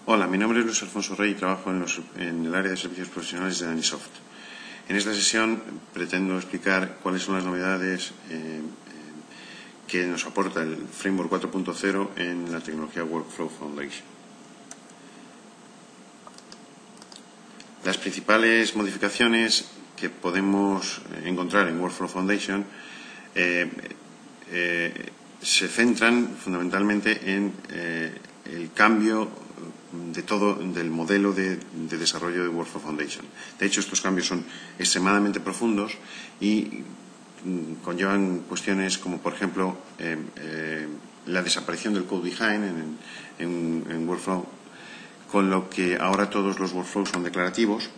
Hola, mi nombre es Luis Alfonso Rey y trabajo en el área de servicios profesionales de Danisoft. En esta sesión pretendo explicar cuáles son las novedades que nos aporta el Framework 4.0 en la tecnología Workflow Foundation. Las principales modificaciones que podemos encontrar en Workflow Foundation se centran fundamentalmente en el cambio del modelo de desarrollo de Workflow Foundation. De hecho, estos cambios son extremadamente profundos y conllevan cuestiones como, por ejemplo, la desaparición del code behind en Workflow, con lo que ahora todos los workflows son declarativos,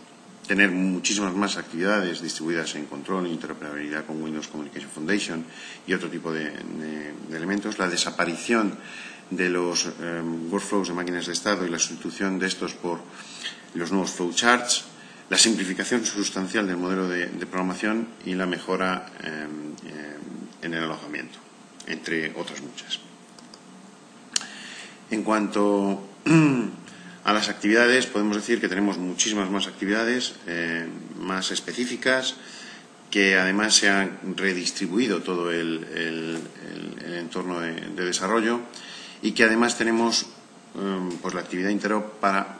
tener muchísimas más actividades distribuidas en control e interoperabilidad con Windows Communication Foundation y otro tipo de elementos, la desaparición de los workflows de máquinas de estado y la sustitución de estos por los nuevos flowcharts, la simplificación sustancial del modelo de programación y la mejora en el alojamiento, entre otras muchas. En cuanto a las actividades, podemos decir que tenemos muchísimas más actividades, más específicas, que además se han redistribuido todo el entorno de desarrollo y que además tenemos pues la actividad interop para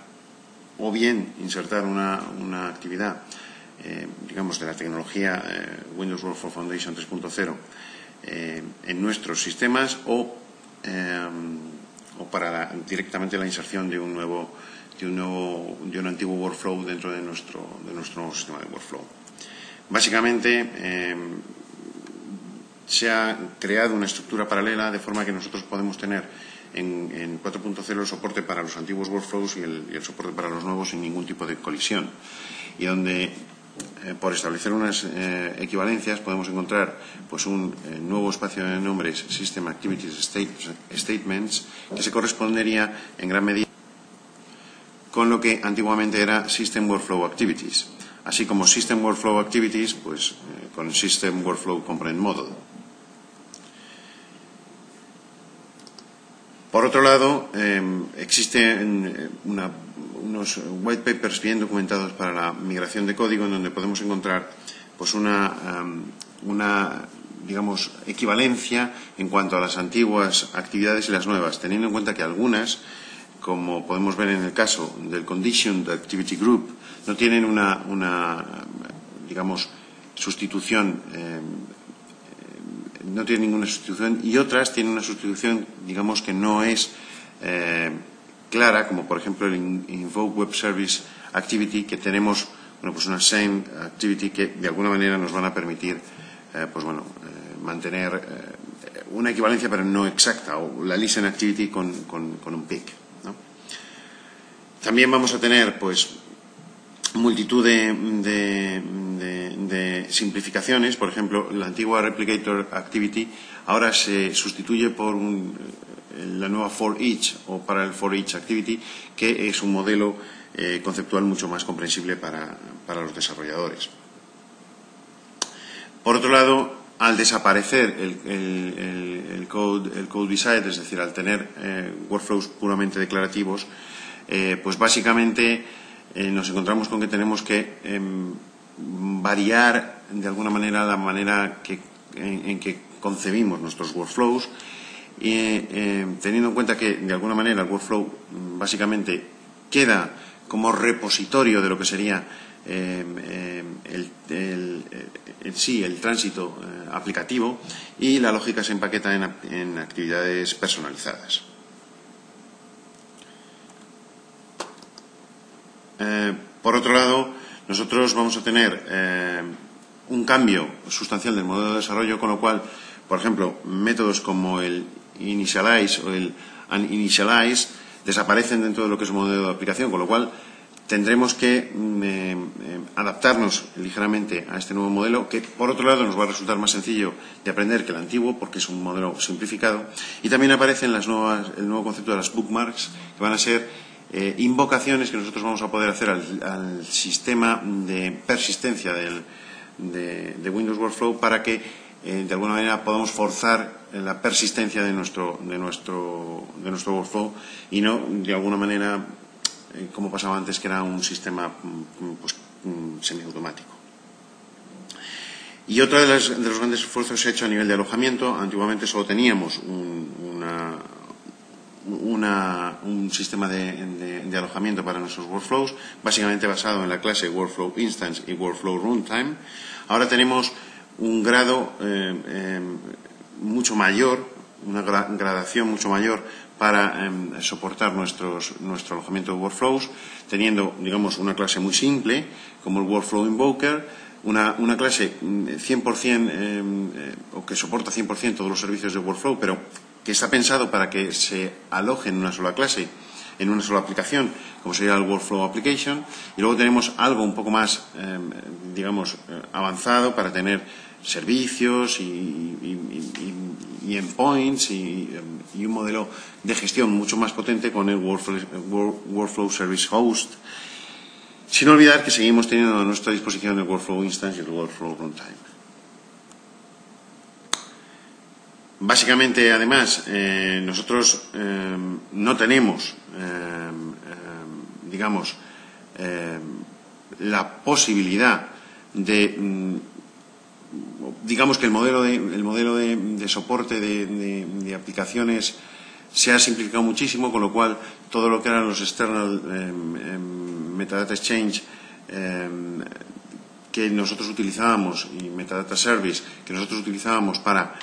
o bien insertar una actividad digamos de la tecnología Windows Workflow Foundation 3.0 en nuestros sistemas o para directamente la inserción de un antiguo workflow dentro de nuestro nuevo sistema de workflow. Básicamente se ha creado una estructura paralela de forma que nosotros podemos tener en 4.0 el soporte para los antiguos workflows y el soporte para los nuevos sin ningún tipo de colisión, y donde por establecer unas equivalencias podemos encontrar pues un nuevo espacio de nombres System Activities Statements, que se correspondería en gran medida con lo que antiguamente era System Workflow Activities, así como System Workflow Activities pues con System Workflow Component Model. Por otro lado, existen unos white papers bien documentados para la migración de código, en donde podemos encontrar pues una digamos equivalencia en cuanto a las antiguas actividades y las nuevas, teniendo en cuenta que algunas, como podemos ver en el caso del Conditioned Activity Group, no tienen una digamos sustitución, no tienen ninguna sustitución, y otras tienen una sustitución, digamos, que no es clara, como por ejemplo el Invoke Web Service Activity, que tenemos pues una same activity que de alguna manera nos van a permitir mantener una equivalencia pero no exacta, o la Listen Activity con un pick, ¿no? También vamos a tener pues multitud de simplificaciones. Por ejemplo, la antigua Replicator Activity ahora se sustituye por la nueva For Each o para el For Each Activity, que es un modelo conceptual mucho más comprensible para los desarrolladores. Por otro lado, al desaparecer el code beside, es decir, al tener workflows puramente declarativos, pues básicamente nos encontramos con que tenemos que variar de alguna manera la manera en que concebimos nuestros workflows, y teniendo en cuenta que de alguna manera el workflow básicamente queda como repositorio de lo que sería el tránsito aplicativo, y la lógica se empaqueta en actividades personalizadas. Por otro lado, nosotros vamos a tener un cambio sustancial del modelo de desarrollo, con lo cual, por ejemplo, métodos como el initialize o el uninitialize desaparecen dentro de lo que es el modelo de aplicación, con lo cual tendremos que adaptarnos ligeramente a este nuevo modelo, que por otro lado nos va a resultar más sencillo de aprender que el antiguo, porque es un modelo simplificado. Y también aparece el nuevo concepto de las bookmarks, que van a ser invocaciones que nosotros vamos a poder hacer al sistema de persistencia de Windows Workflow para que de alguna manera podamos forzar la persistencia de nuestro workflow y no de alguna manera como pasaba antes, que era un sistema pues, semiautomático. Y otro de los grandes esfuerzos se ha hecho a nivel de alojamiento. Antiguamente solo teníamos un sistema de alojamiento para nuestros workflows, básicamente basado en la clase Workflow Instance y Workflow Runtime. Ahora tenemos un grado mucho mayor, una gradación mucho mayor para soportar nuestro alojamiento de workflows, teniendo, digamos, una clase muy simple como el Workflow Invoker, una clase 100% o que soporta 100% todos los servicios de workflow, pero que está pensado para que se aloje en una sola clase, en una sola aplicación, como sería el Workflow Application. Y luego tenemos algo un poco más, digamos, avanzado para tener servicios y endpoints y un modelo de gestión mucho más potente con el Workflow Service Host. Sin olvidar que seguimos teniendo a nuestra disposición el Workflow Instance y el Workflow Runtime. Básicamente, además, nosotros no tenemos, digamos, la posibilidad de, digamos que el modelo de soporte de aplicaciones se ha simplificado muchísimo, con lo cual todo lo que eran los external metadata exchange que nosotros utilizábamos y metadata service que nosotros utilizábamos para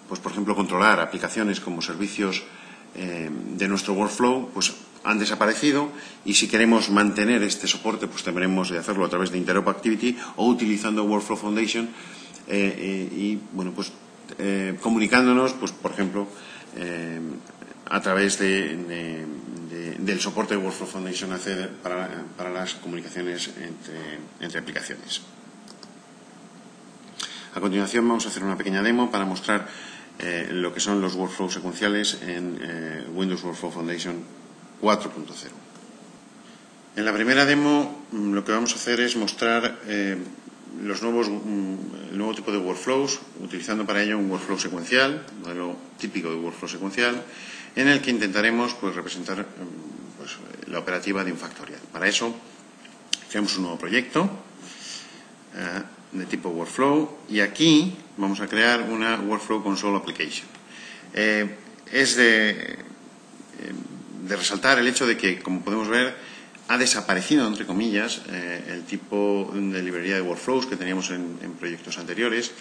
pues por ejemplo controlar aplicaciones como servicios de nuestro workflow, pues han desaparecido, y si queremos mantener este soporte pues tendremos de hacerlo a través de Interop Activity o utilizando Workflow Foundation y bueno pues comunicándonos pues por ejemplo a través del soporte de Workflow Foundation para las comunicaciones entre aplicaciones. A continuación vamos a hacer una pequeña demo para mostrar lo que son los workflows secuenciales en Windows Workflow Foundation 4.0. En la primera demo lo que vamos a hacer es mostrar el nuevo tipo de workflows, utilizando para ello un workflow secuencial, modelo típico de workflow secuencial, en el que intentaremos pues, representar pues, la operativa de un factorial. Para eso creamos un nuevo proyecto de tipo workflow y aquí vamos a crear una workflow console application. Es de resaltar el hecho de que, como podemos ver, ha desaparecido, entre comillas, el tipo de librería de workflows que teníamos en proyectos anteriores.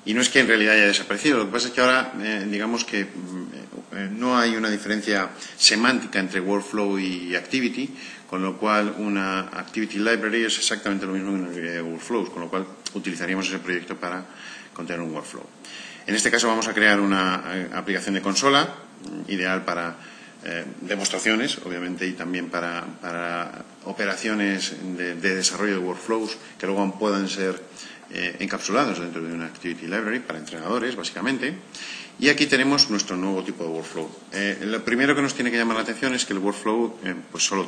Y no es que en realidad haya desaparecido, lo que pasa es que ahora digamos que no hay una diferencia semántica entre workflow y activity, con lo cual una activity library es exactamente lo mismo que una librería de workflows, con lo cual utilizaríamos ese proyecto para contener un workflow. En este caso vamos a crear una aplicación de consola, ideal para demostraciones, obviamente, y también para operaciones de desarrollo de workflows que luego puedan ser encapsulados dentro de una Activity Library para entrenadores, básicamente. Y aquí tenemos nuestro nuevo tipo de workflow. Lo primero que nos tiene que llamar la atención es que el workflow pues solo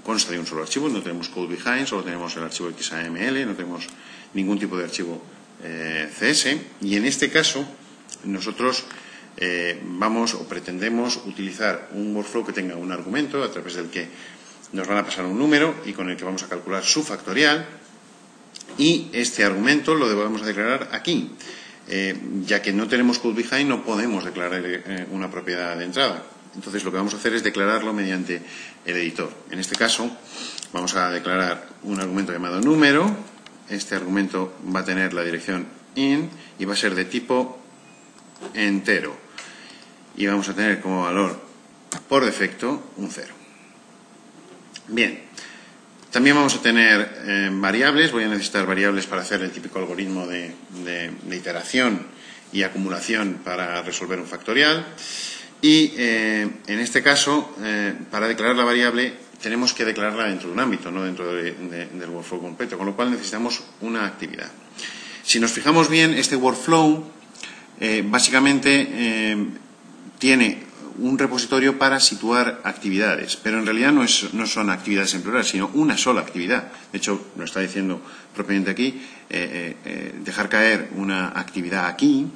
consta de un solo archivo, no tenemos code behind, solo tenemos el archivo XAML, no tenemos ningún tipo de archivo CS, y en este caso nosotros vamos o pretendemos utilizar un workflow que tenga un argumento a través del que nos van a pasar un número y con el que vamos a calcular su factorial, y este argumento lo debemos declarar aquí. Ya que no tenemos code behind, no podemos declarar una propiedad de entrada. Entonces lo que vamos a hacer es declararlo mediante el editor. En este caso vamos a declarar un argumento llamado número. Este argumento va a tener la dirección in y va a ser de tipo entero. Y vamos a tener como valor por defecto un 0. Bien. También vamos a tener variables. Voy a necesitar variables para hacer el típico algoritmo de iteración y acumulación para resolver un factorial. Y en este caso, para declarar la variable, tenemos que declararla dentro de un ámbito, no dentro del workflow completo, con lo cual necesitamos una actividad. Si nos fijamos bien, este workflow básicamente tiene un repositorio para situar actividades, pero en realidad no son actividades en plural, sino una sola actividad. De hecho, lo está diciendo propiamente aquí, dejar caer una actividad aquí,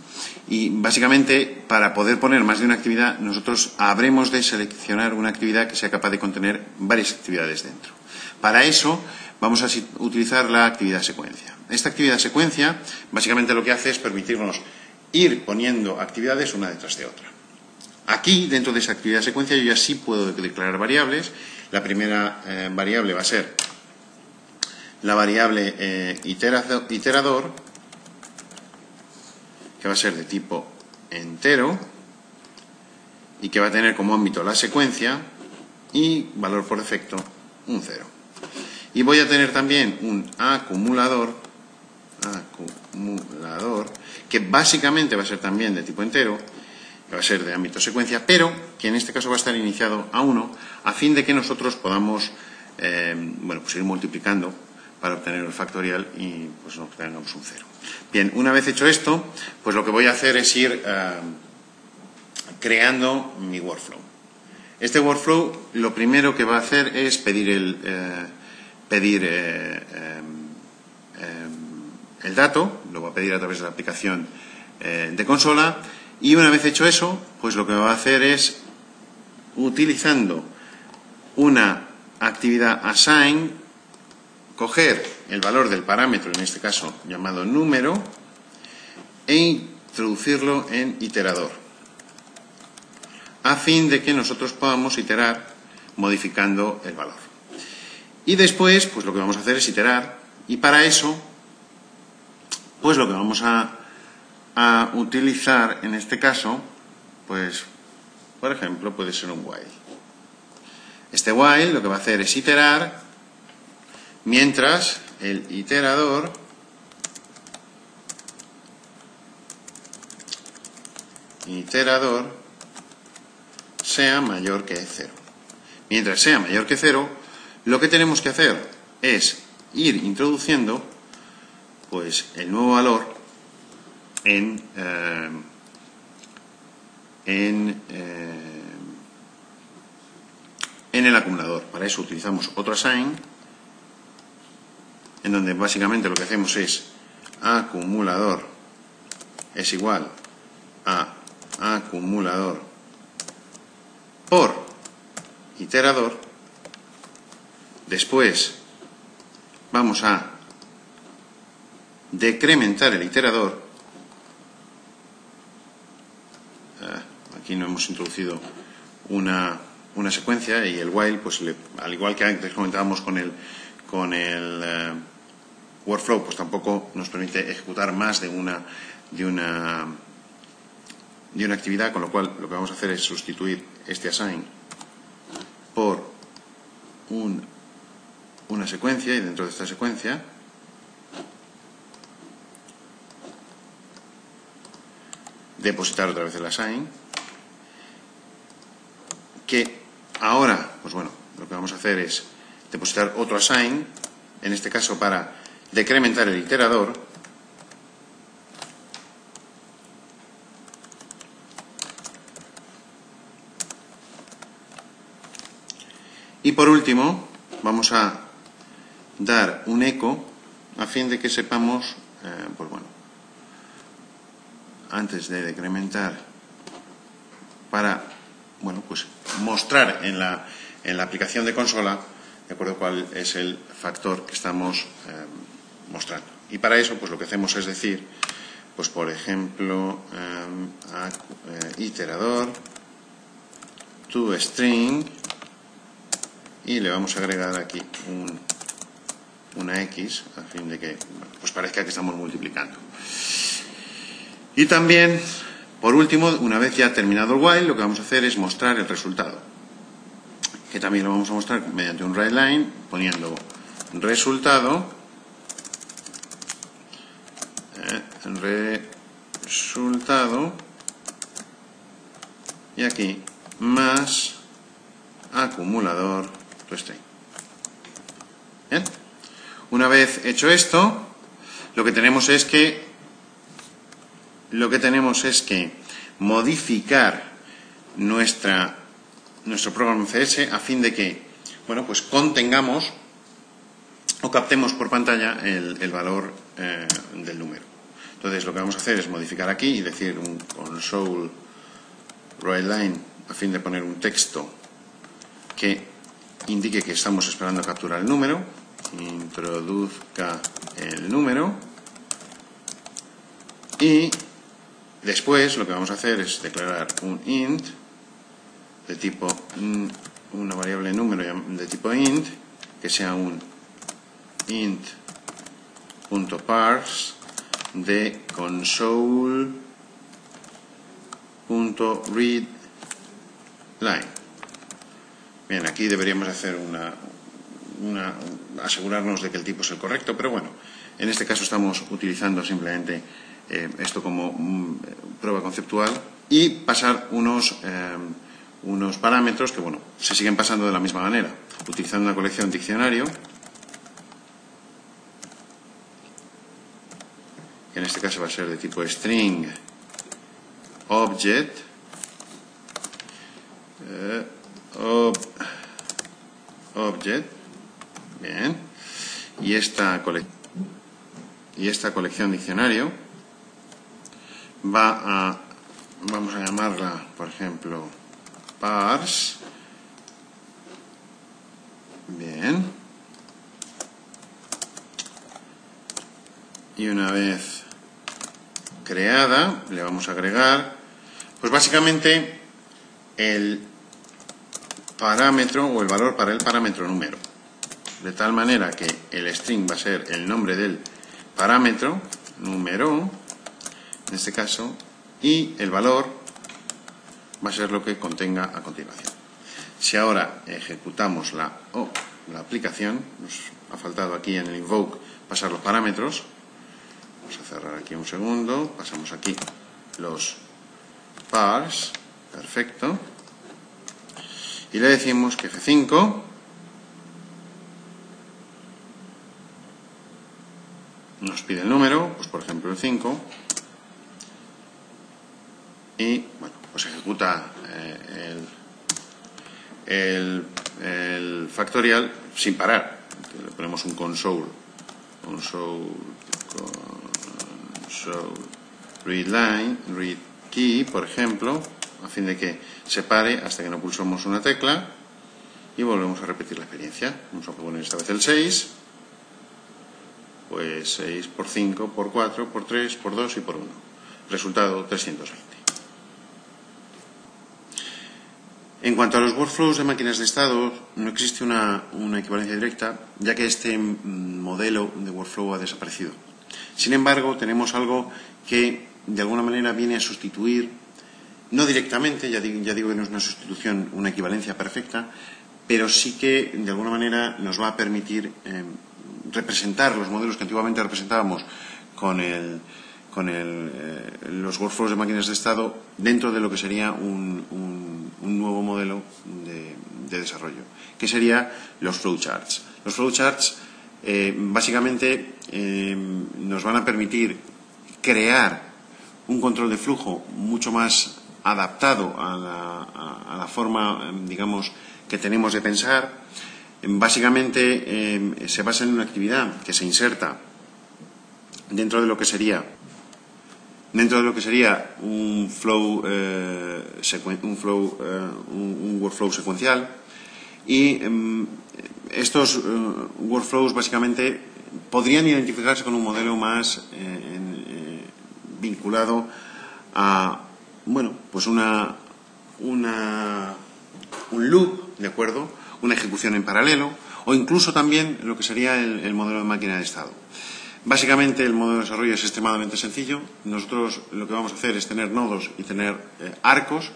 y básicamente para poder poner más de una actividad nosotros habremos de seleccionar una actividad que sea capaz de contener varias actividades dentro. Para eso vamos a utilizar la actividad secuencia. Esta actividad secuencia básicamente lo que hace es permitirnos ir poniendo actividades una detrás de otra. Aquí, dentro de esa actividad secuencia, yo ya sí puedo declarar variables. La primera variable va a ser la variable iterador, que va a ser de tipo entero y que va a tener como ámbito la secuencia y valor por defecto un 0. Y voy a tener también un acumulador, que básicamente va a ser también de tipo entero, que va a ser de ámbito secuencia, pero que en este caso va a estar iniciado a 1, a fin de que nosotros podamos pues ir multiplicando para obtener el factorial y pues obtengamos un 0. Bien, una vez hecho esto, pues lo que voy a hacer es ir creando mi workflow. Este workflow lo primero que va a hacer es pedir el dato, lo va a pedir a través de la aplicación de consola, y una vez hecho eso, pues lo que va a hacer es, utilizando una actividad assign, coger el valor del parámetro, en este caso llamado número, e introducirlo en iterador, a fin de que nosotros podamos iterar modificando el valor. Y después, pues lo que vamos a hacer es iterar, y para eso, pues lo que vamos a utilizar en este caso, pues, por ejemplo, puede ser un while. Este while lo que va a hacer es iterar, mientras el iterador sea mayor que 0. Mientras sea mayor que 0, lo que tenemos que hacer es ir introduciendo pues el nuevo valor en el acumulador. Para eso utilizamos otro assign, en donde básicamente lo que hacemos es acumulador es igual a acumulador por iterador. Después vamos a decrementar el iterador. Aquí no hemos introducido una secuencia, y el while, pues al igual que antes comentábamos con el workflow, pues tampoco nos permite ejecutar más de una actividad, con lo cual lo que vamos a hacer es sustituir este assign por una secuencia, y dentro de esta secuencia depositar otra vez el assign, que ahora, pues bueno, lo que vamos a hacer es depositar otro assign, en este caso para decrementar el iterador, y por último vamos a dar un eco a fin de que sepamos, pues bueno, antes de decrementar, para bueno, pues mostrar en la aplicación de consola, de acuerdo, cuál es el factor que estamos mostrando. Y para eso, pues lo que hacemos es decir, pues por ejemplo, iterador toString, y le vamos a agregar aquí una X, a fin de que pues parezca que estamos multiplicando. Y también, por último, una vez ya terminado el while, lo que vamos a hacer es mostrar el resultado, que también lo vamos a mostrar mediante un writeLine, poniendo resultado, y aquí más acumulador toString. Bien, una vez hecho esto, lo que tenemos es que modificar nuestro programa CS a fin de que, bueno, pues contengamos o captemos por pantalla el valor del número. Entonces lo que vamos a hacer es modificar aquí y decir un console writeLine a fin de poner un texto que indique que estamos esperando capturar el número. Introduzca el número. Y después lo que vamos a hacer es declarar un int de tipo, una variable número de tipo int, que sea un int.parse de console.readLine. Bien, aquí deberíamos hacer asegurarnos de que el tipo es el correcto, pero bueno, en este caso estamos utilizando simplemente esto como prueba conceptual y pasar unos parámetros que, bueno, se siguen pasando de la misma manera, utilizando una colección diccionario, que en este caso va a ser de tipo string object bien, y esta colección diccionario vamos a llamarla, por ejemplo, parse. Bien, y una vez creada le vamos a agregar, pues básicamente el parámetro o el valor para el parámetro número, de tal manera que el string va a ser el nombre del parámetro número en este caso, y el valor va a ser lo que contenga a continuación. Si ahora ejecutamos la aplicación, nos ha faltado aquí en el invoke pasar los parámetros. Vamos a cerrar aquí un segundo, pasamos aquí los parse, perfecto, y le decimos que F5 nos pide el número, pues por ejemplo el 5, y bueno, pues ejecuta el factorial sin parar. Le ponemos un console readLine, read key, por ejemplo, a fin de que se pare hasta que no pulsamos una tecla, y volvemos a repetir la experiencia. Vamos a poner esta vez el 6, pues 6 por 5 por 4 por 3 por 2 y por 1. Resultado 320. En cuanto a los workflows de máquinas de estado, no existe una equivalencia directa, ya que este modelo de workflow ha desaparecido. Sin embargo, tenemos algo que de alguna manera viene a sustituir, no directamente, ya digo que no es una sustitución, una equivalencia perfecta, pero sí que de alguna manera nos va a permitir representar los modelos que antiguamente representábamos con los workflows de máquinas de estado dentro de lo que sería un nuevo modelo de desarrollo, que sería los flowcharts. Los flowcharts básicamente nos van a permitir crear un control de flujo mucho más adaptado a la forma, digamos, que tenemos de pensar. Básicamente se basa en una actividad que se inserta dentro de lo que sería un workflow secuencial, y estos workflows básicamente podrían identificarse con un modelo más vinculado a, bueno, pues un loop, ¿de acuerdo?, una ejecución en paralelo, o incluso también lo que sería el modelo de máquina de estado. Básicamente el modelo de desarrollo es extremadamente sencillo. Nosotros lo que vamos a hacer es tener nodos y tener arcos,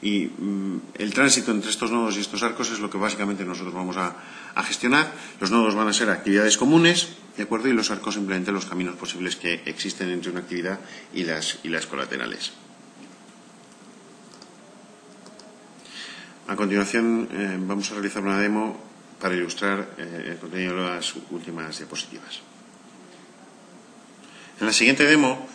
y el tránsito entre estos nodos y estos arcos es lo que básicamente nosotros vamos a gestionar. Los nodos van a ser actividades comunes, ¿de acuerdo?, y los arcos simplemente los caminos posibles que existen entre una actividad y las colaterales. A continuación vamos a realizar una demo para ilustrar el contenido de las últimas diapositivas. En la siguiente demo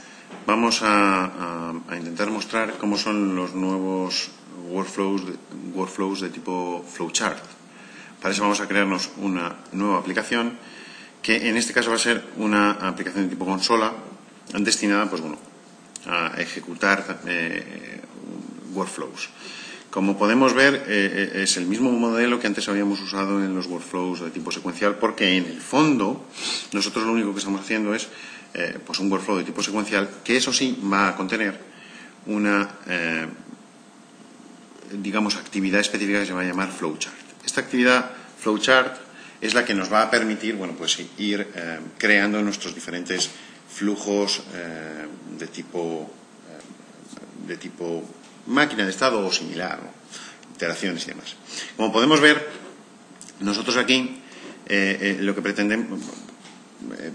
vamos a intentar mostrar cómo son los nuevos workflows de tipo flowchart. Para eso vamos a crearnos una nueva aplicación que en este caso va a ser una aplicación de tipo consola destinada pues, bueno, a ejecutar workflows. Como podemos ver, es el mismo modelo que antes habíamos usado en los workflows de tipo secuencial, porque en el fondo nosotros lo único que estamos haciendo es pues un workflow de tipo secuencial que eso sí va a contener una digamos actividad específica que se va a llamar flowchart. Esta actividad flowchart es la que nos va a permitir bueno, pues, ir creando nuestros diferentes flujos de tipo máquina de estado o similar, ¿no? Iteraciones y demás. Como podemos ver, nosotros aquí lo que pretendemos,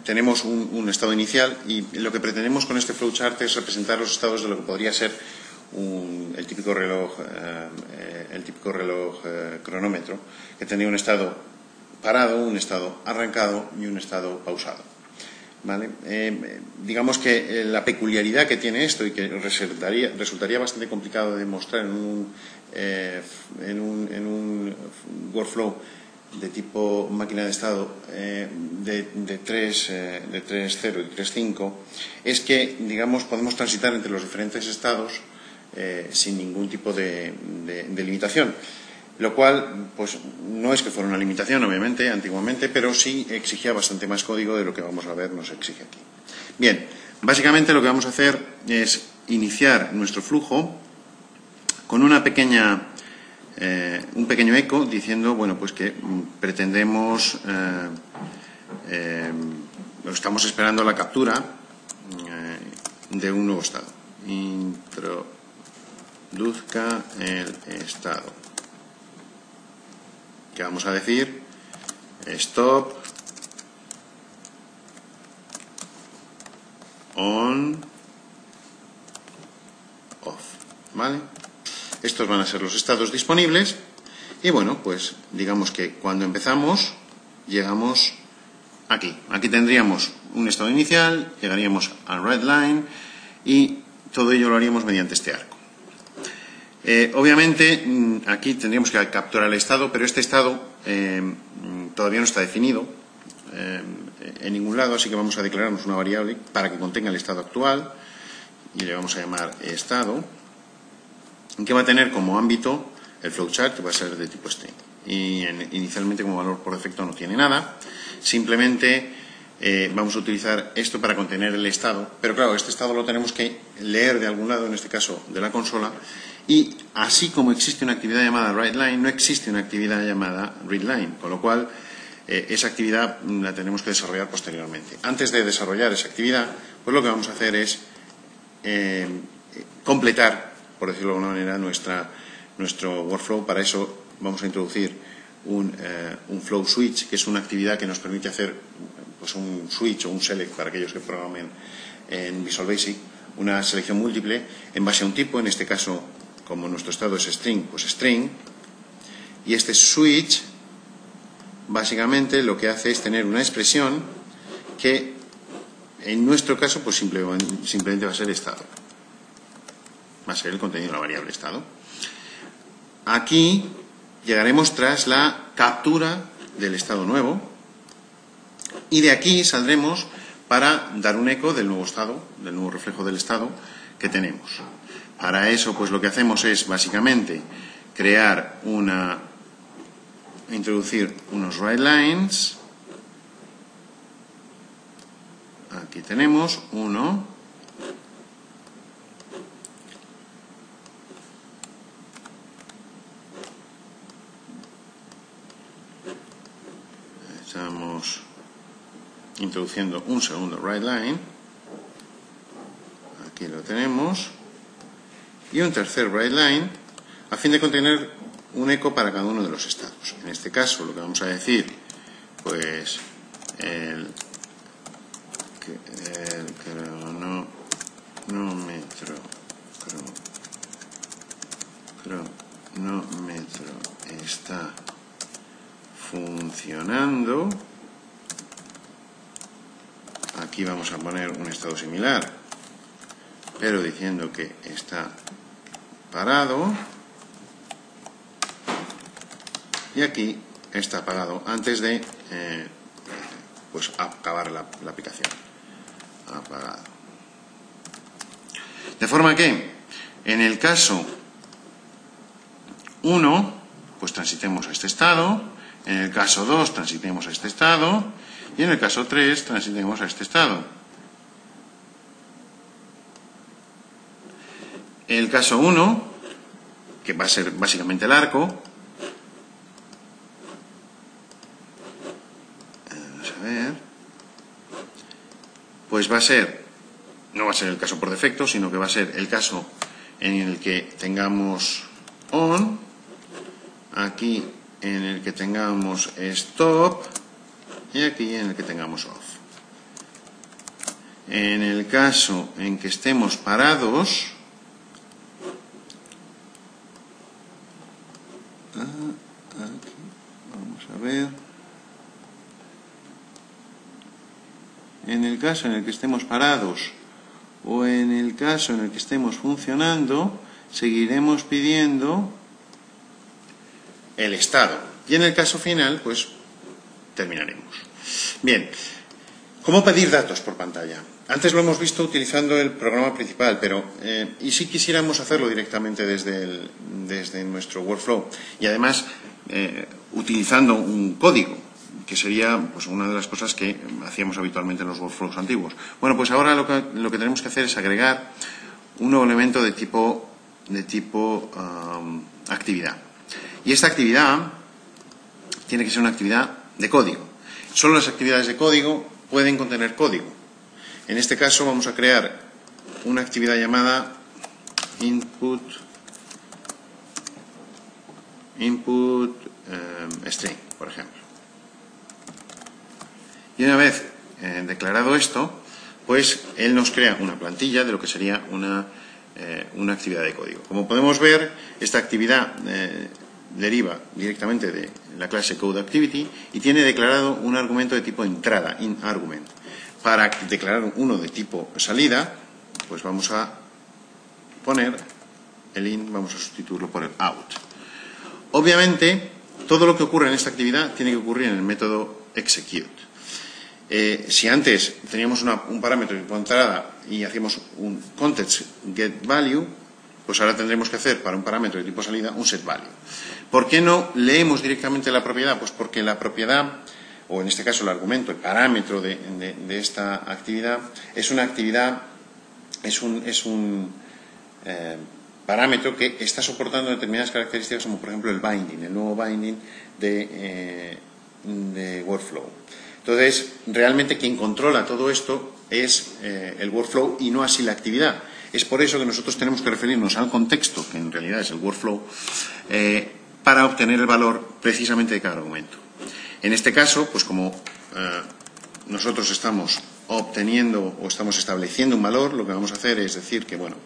tenemos un estado inicial y lo que pretendemos con este flowchart es representar los estados de lo que podría ser el típico reloj cronómetro, que tendría un estado parado, un estado arrancado y un estado pausado. ¿Vale? Digamos que la peculiaridad que tiene esto y que resultaría bastante complicado de demostrar en un workflow de tipo máquina de estado de 3.0 y 3.5 es que, digamos, podemos transitar entre los diferentes estados sin ningún tipo de limitación. Lo cual, pues, no es que fuera una limitación, obviamente, antiguamente, pero sí exigía bastante más código de lo que vamos a ver nos exige aquí. Bien, básicamente lo que vamos a hacer es iniciar nuestro flujo con una un pequeño eco diciendo, bueno, pues que pretendemos, estamos esperando la captura de un nuevo estado. Introduzca el estado. Que vamos a decir stop on off, ¿vale? Estos van a ser los estados disponibles y bueno, pues digamos que cuando empezamos llegamos aquí. Aquí tendríamos un estado inicial, llegaríamos al red line y todo ello lo haríamos mediante este arco. Obviamente aquí tendríamos que capturar el estado, pero este estado todavía no está definido en ningún lado, así que vamos a declararnos una variable para que contenga el estado actual y le vamos a llamar estado, que va a tener como ámbito el flowchart, que va a ser de tipo string. Y inicialmente como valor por defecto no tiene nada, simplemente vamos a utilizar esto para contener el estado, pero claro, este estado lo tenemos que leer de algún lado, en este caso de la consola, y así como existe una actividad llamada writeLine, no existe una actividad llamada readLine, con lo cual esa actividad la tenemos que desarrollar posteriormente. Antes de desarrollar esa actividad, pues lo que vamos a hacer es completar, por decirlo de alguna manera, nuestro workflow. Para eso vamos a introducir un flow switch, que es una actividad que nos permite hacer pues un switch o un select para aquellos que programen en Visual Basic, una selección múltiple en base a un tipo, en este caso, como nuestro estado es string, pues string, y este switch básicamente lo que hace es tener una expresión que en nuestro caso pues simplemente va a ser estado, va a ser el contenido de la variable estado. Aquí llegaremos tras la captura del estado nuevo y de aquí saldremos para dar un eco del nuevo estado, del nuevo reflejo del estado que tenemos. Para eso, pues lo que hacemos es básicamente introducir unos writelines. Aquí tenemos uno. Estamos introduciendo un segundo writeline. Aquí lo tenemos. Y un tercer writeline a fin de contener un eco para cada uno de los estados. En este caso lo que vamos a decir, pues el cronómetro está funcionando. Aquí vamos a poner un estado similar, pero diciendo que está parado. y aquí está apagado antes de pues acabar la aplicación. Apagado. De forma que en el caso 1 pues transitemos a este estado, en el caso 2 transitemos a este estado y en el caso 3 transitemos a este estado. En el caso 1, que va a ser básicamente el arco, vamos a ver, pues va a ser, no va a ser el caso por defecto, sino que va a ser el caso en el que tengamos on, aquí en el que tengamos stop y aquí en el que tengamos off. En el caso en que estemos parados, aquí, vamos a ver, en el caso en el que estemos parados o en el caso en el que estemos funcionando, seguiremos pidiendo el estado. Y en el caso final, pues terminaremos. Bien, ¿cómo pedir datos por pantalla? Antes lo hemos visto utilizando el programa principal, pero ¿y si quisiéramos hacerlo directamente desde nuestro workflow? Y además utilizando un código, que sería pues una de las cosas que hacíamos habitualmente en los workflows antiguos. Bueno, pues ahora lo que tenemos que hacer es agregar un nuevo elemento de tipo actividad. Y esta actividad tiene que ser una actividad de código. Solo las actividades de código pueden contener código. En este caso vamos a crear una actividad llamada input string, por ejemplo. Y una vez declarado esto, pues él nos crea una plantilla de lo que sería una actividad de código. Como podemos ver, esta actividad deriva directamente de la clase CodeActivity y tiene declarado un argumento de tipo entrada, inArgument. Para declarar uno de tipo salida, pues vamos a poner el in, vamos a sustituirlo por el out. Obviamente, todo lo que ocurre en esta actividad tiene que ocurrir en el método execute. Si antes teníamos un parámetro de tipo entrada y hacíamos un context get value, pues ahora tendremos que hacer para un parámetro de tipo salida un set value. ¿Por qué no leemos directamente la propiedad? Pues porque la propiedad, o en este caso el argumento, el parámetro de esta actividad, es una actividad, es un parámetro que está soportando determinadas características, como por ejemplo el binding, el nuevo binding de workflow. Entonces, realmente quien controla todo esto es el workflow y no así la actividad. Es por eso que nosotros tenemos que referirnos al contexto, que en realidad es el workflow, para obtener el valor precisamente de cada argumento. En este caso, pues como nosotros estamos obteniendo o estamos estableciendo un valor, lo que vamos a hacer es decir que, bueno,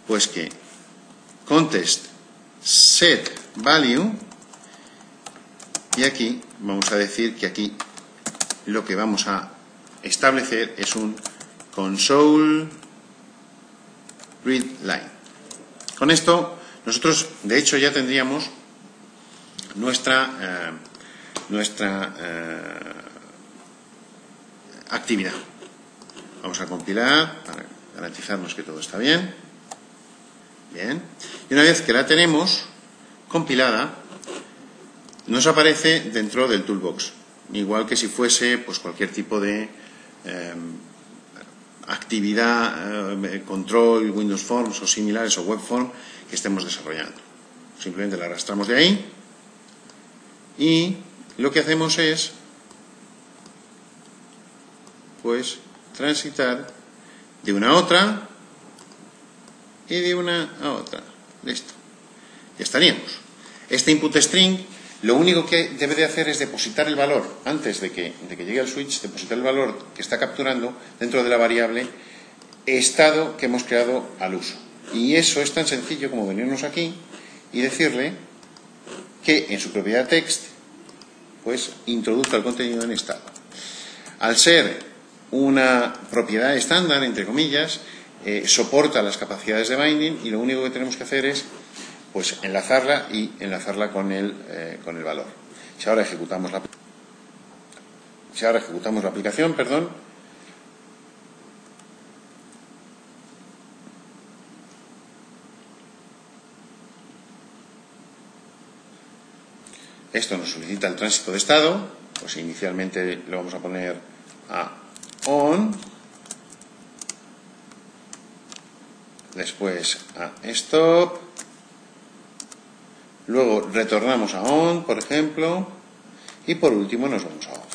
pues que context set value, y aquí vamos a decir que aquí lo que vamos a establecer es un console read line. Con esto nosotros de hecho ya tendríamos nuestra actividad. Vamos a compilar para garantizarnos que todo está bien. Bien. Y una vez que la tenemos compilada, nos aparece dentro del toolbox. Igual que si fuese pues cualquier tipo de actividad, control, Windows Forms o similares o web form que estemos desarrollando. Simplemente la arrastramos de ahí y lo que hacemos es pues transitar de una a otra y de una a otra. Listo. Ya estaríamos. Este input string lo único que debe de hacer es depositar el valor, antes de que llegue al switch, depositar el valor que está capturando dentro de la variable estado que hemos creado al uso. Y eso es tan sencillo como venirnos aquí y decirle que en su propiedad text pues introduzca el contenido en estado. Al ser una propiedad estándar, entre comillas, soporta las capacidades de binding y lo único que tenemos que hacer es pues enlazarla y enlazarla con el valor. Si ahora ejecutamos la aplicación, esto nos solicita el tránsito de estado, pues inicialmente lo vamos a poner a on, después a stop, luego retornamos a on, por ejemplo, y por último nos vamos a off.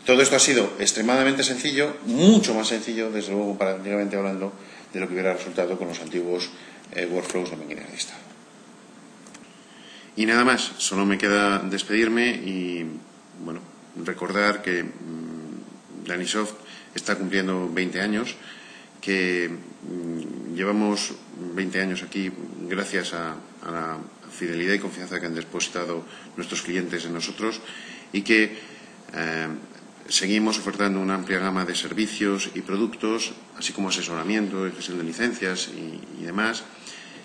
Todo esto ha sido extremadamente sencillo, mucho más sencillo, desde luego, prácticamente hablando, de lo que hubiera resultado con los antiguos workflows de máquina de listado. Y nada más, solo me queda despedirme y bueno, recordar que Danisoft está cumpliendo 20 años, que llevamos 20 años aquí gracias a la fidelidad y confianza que han depositado nuestros clientes en nosotros y que seguimos ofertando una amplia gama de servicios y productos, así como asesoramiento y gestión de licencias y demás,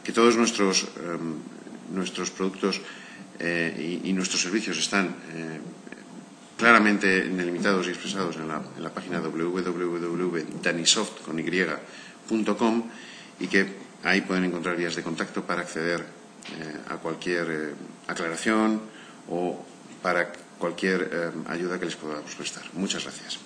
que todos nuestros productos y nuestros servicios están claramente delimitados y expresados en la página www.danisoft.com y que ahí pueden encontrar vías de contacto para acceder a cualquier aclaración o para cualquier ayuda que les podamos prestar. Muchas gracias.